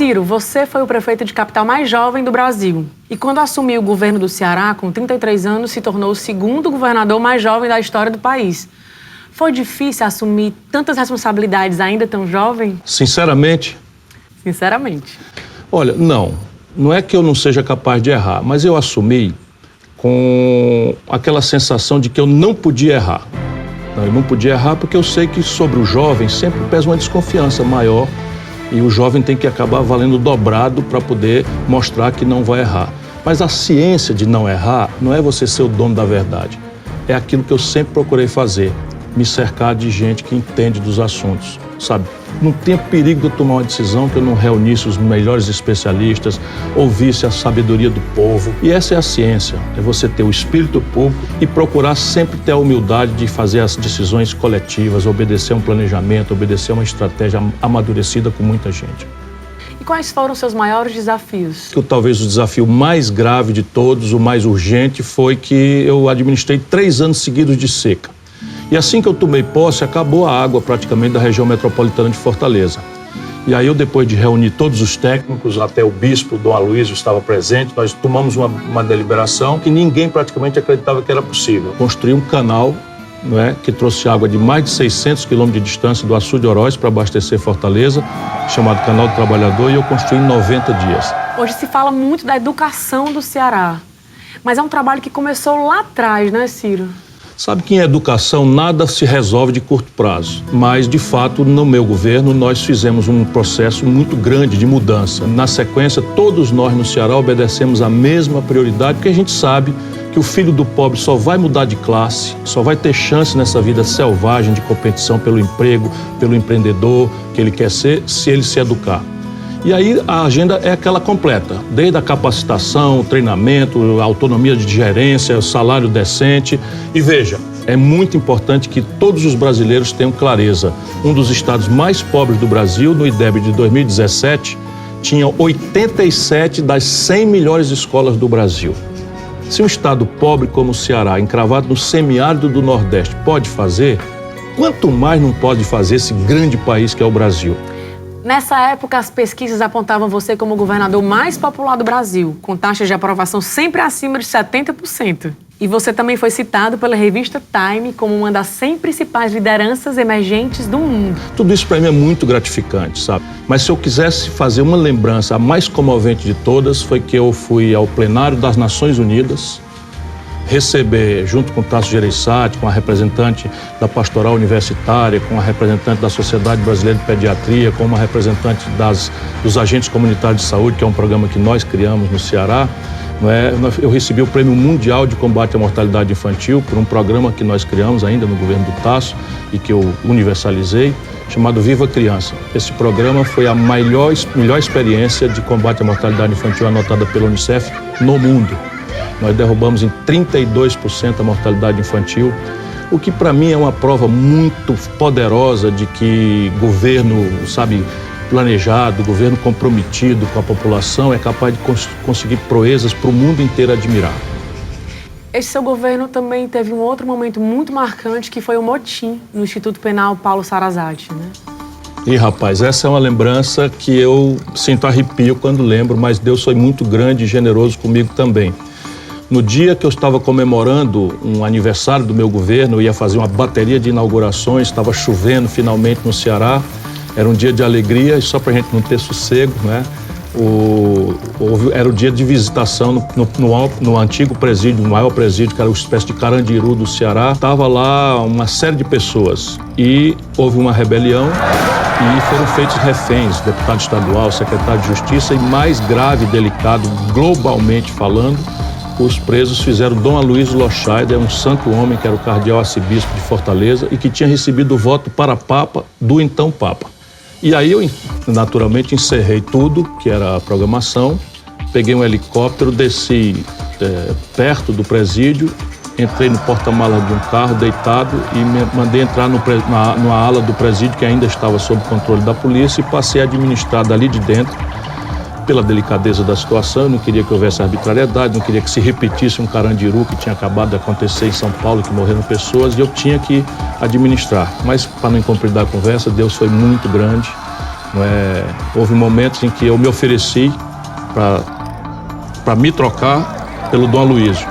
Ciro, você foi o prefeito de capital mais jovem do Brasil. E quando assumiu o governo do Ceará, com 33 anos, se tornou o segundo governador mais jovem da história do país. Foi difícil assumir tantas responsabilidades ainda tão jovem? Sinceramente? Sinceramente. Olha, não é que eu não seja capaz de errar, mas eu assumi com aquela sensação de que eu não podia errar. Eu não podia errar porque eu sei que sobre o jovem sempre pesa uma desconfiança maior e o jovem tem que acabar valendo dobrado para poder mostrar que não vai errar. Mas a ciência de não errar não é você ser o dono da verdade. É aquilo que eu sempre procurei fazer, me cercar de gente que entende dos assuntos, sabe? Não tinha perigo de eu tomar uma decisão que eu não reunisse os melhores especialistas, ouvisse a sabedoria do povo. E essa é a ciência, é você ter o espírito público e procurar sempre ter a humildade de fazer as decisões coletivas, obedecer a um planejamento, obedecer a uma estratégia amadurecida com muita gente. E quais foram os seus maiores desafios? Talvez o desafio mais grave de todos, o mais urgente, foi que eu administrei 3 anos seguidos de seca. E assim que eu tomei posse, acabou a água praticamente da região metropolitana de Fortaleza. E aí eu, depois de reunir todos os técnicos, até o bispo Dom Aloysio estava presente, nós tomamos uma deliberação que ninguém praticamente acreditava que era possível. Construir um canal, que trouxe água de mais de 600 quilômetros de distância do Açu de Oroz para abastecer Fortaleza, chamado Canal do Trabalhador, e eu construí em 90 dias. Hoje se fala muito da educação do Ceará, mas é um trabalho que começou lá atrás, né, Ciro? Sabe que em educação nada se resolve de curto prazo, mas de fato no meu governo nós fizemos um processo muito grande de mudança. Na sequência, todos nós no Ceará obedecemos a mesma prioridade, porque a gente sabe que o filho do pobre só vai mudar de classe, só vai ter chance nessa vida selvagem de competição pelo emprego, pelo empreendedor que ele quer ser, se ele se educar. E aí a agenda é aquela completa, desde a capacitação, treinamento, autonomia de gerência, salário decente. E veja, é muito importante que todos os brasileiros tenham clareza. Um dos estados mais pobres do Brasil, no IDEB de 2017, tinha 87 das 100 melhores escolas do Brasil. Se um estado pobre como o Ceará, encravado no semiárido do Nordeste, pode fazer, quanto mais não pode fazer esse grande país que é o Brasil? Nessa época, as pesquisas apontavam você como o governador mais popular do Brasil, com taxas de aprovação sempre acima de 70%. E você também foi citado pela revista Time como uma das 100 principais lideranças emergentes do mundo. Tudo isso para mim é muito gratificante, sabe? Mas se eu quisesse fazer uma lembrança, a mais comovente de todas, foi que eu fui ao plenário das Nações Unidas, receber, junto com o Tasso Gereissati, com a representante da Pastoral Universitária, com a representante da Sociedade Brasileira de Pediatria, com uma representante dos agentes comunitários de saúde, que é um programa que nós criamos no Ceará. Eu recebi o Prêmio Mundial de Combate à Mortalidade Infantil por um programa que nós criamos ainda no governo do Tasso e que eu universalizei, chamado Viva Criança. Esse programa foi a melhor experiência de combate à mortalidade infantil anotada pela Unicef no mundo. Nós derrubamos em 32% a mortalidade infantil, o que para mim é uma prova muito poderosa de que governo, planejado, governo comprometido com a população é capaz de conseguir proezas para o mundo inteiro admirar. Esse seu governo também teve um outro momento muito marcante, que foi o motim no Instituto Penal Paulo Sarazate, né? E, rapaz, essa é uma lembrança que eu sinto arrepio quando lembro, mas Deus foi muito grande e generoso comigo também. No dia que eu estava comemorando um aniversário do meu governo, eu ia fazer uma bateria de inaugurações, estava chovendo finalmente no Ceará, era um dia de alegria, e só para a gente não ter sossego, era o dia de visitação no antigo presídio, no maior presídio, que era uma espécie de Carandiru do Ceará. Estava lá uma série de pessoas e houve uma rebelião e foram feitos reféns, deputado estadual, secretário de Justiça, e mais grave e delicado, globalmente falando, os presos fizeram Dom Aloysio Loscheider, um santo homem que era o cardeal arcebispo de Fortaleza e que tinha recebido o voto para Papa do então Papa. E aí eu, naturalmente, encerrei tudo, que era a programação, peguei um helicóptero, desci perto do presídio, entrei no porta-malas de um carro deitado e me mandei entrar numa ala do presídio que ainda estava sob controle da polícia e passei a administrar dali de dentro, pela delicadeza da situação. Eu não queria que houvesse arbitrariedade, não queria que se repetisse um Carandiru que tinha acabado de acontecer em São Paulo, que morreram pessoas, e eu tinha que administrar. Mas, para não compridar a conversa, Deus foi muito grande Não é? Houve momentos em que eu me ofereci para me trocar pelo Dom Aloysio.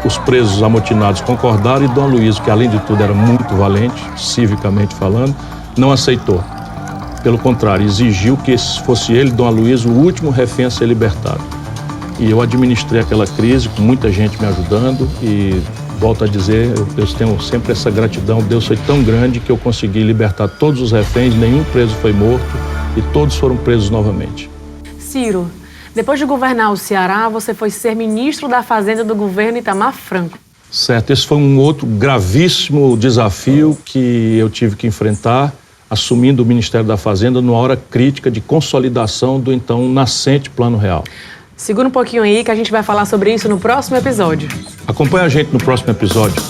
Os presos amotinados concordaram e Dom Aloysio, que além de tudo era muito valente, civicamente falando, não aceitou. Pelo contrário, exigiu que fosse ele, Dom Aloysio, o último refém a ser libertado. E eu administrei aquela crise com muita gente me ajudando e, volto a dizer, eu tenho sempre essa gratidão. Deus foi tão grande que eu consegui libertar todos os reféns, nenhum preso foi morto e todos foram presos novamente. Ciro, depois de governar o Ceará, você foi ser ministro da Fazenda do governo Itamar Franco. Certo, esse foi um outro gravíssimo desafio que eu tive que enfrentar, assumindo o Ministério da Fazenda numa hora crítica de consolidação do então nascente Plano Real. Segura um pouquinho aí que a gente vai falar sobre isso no próximo episódio. Acompanhe a gente no próximo episódio.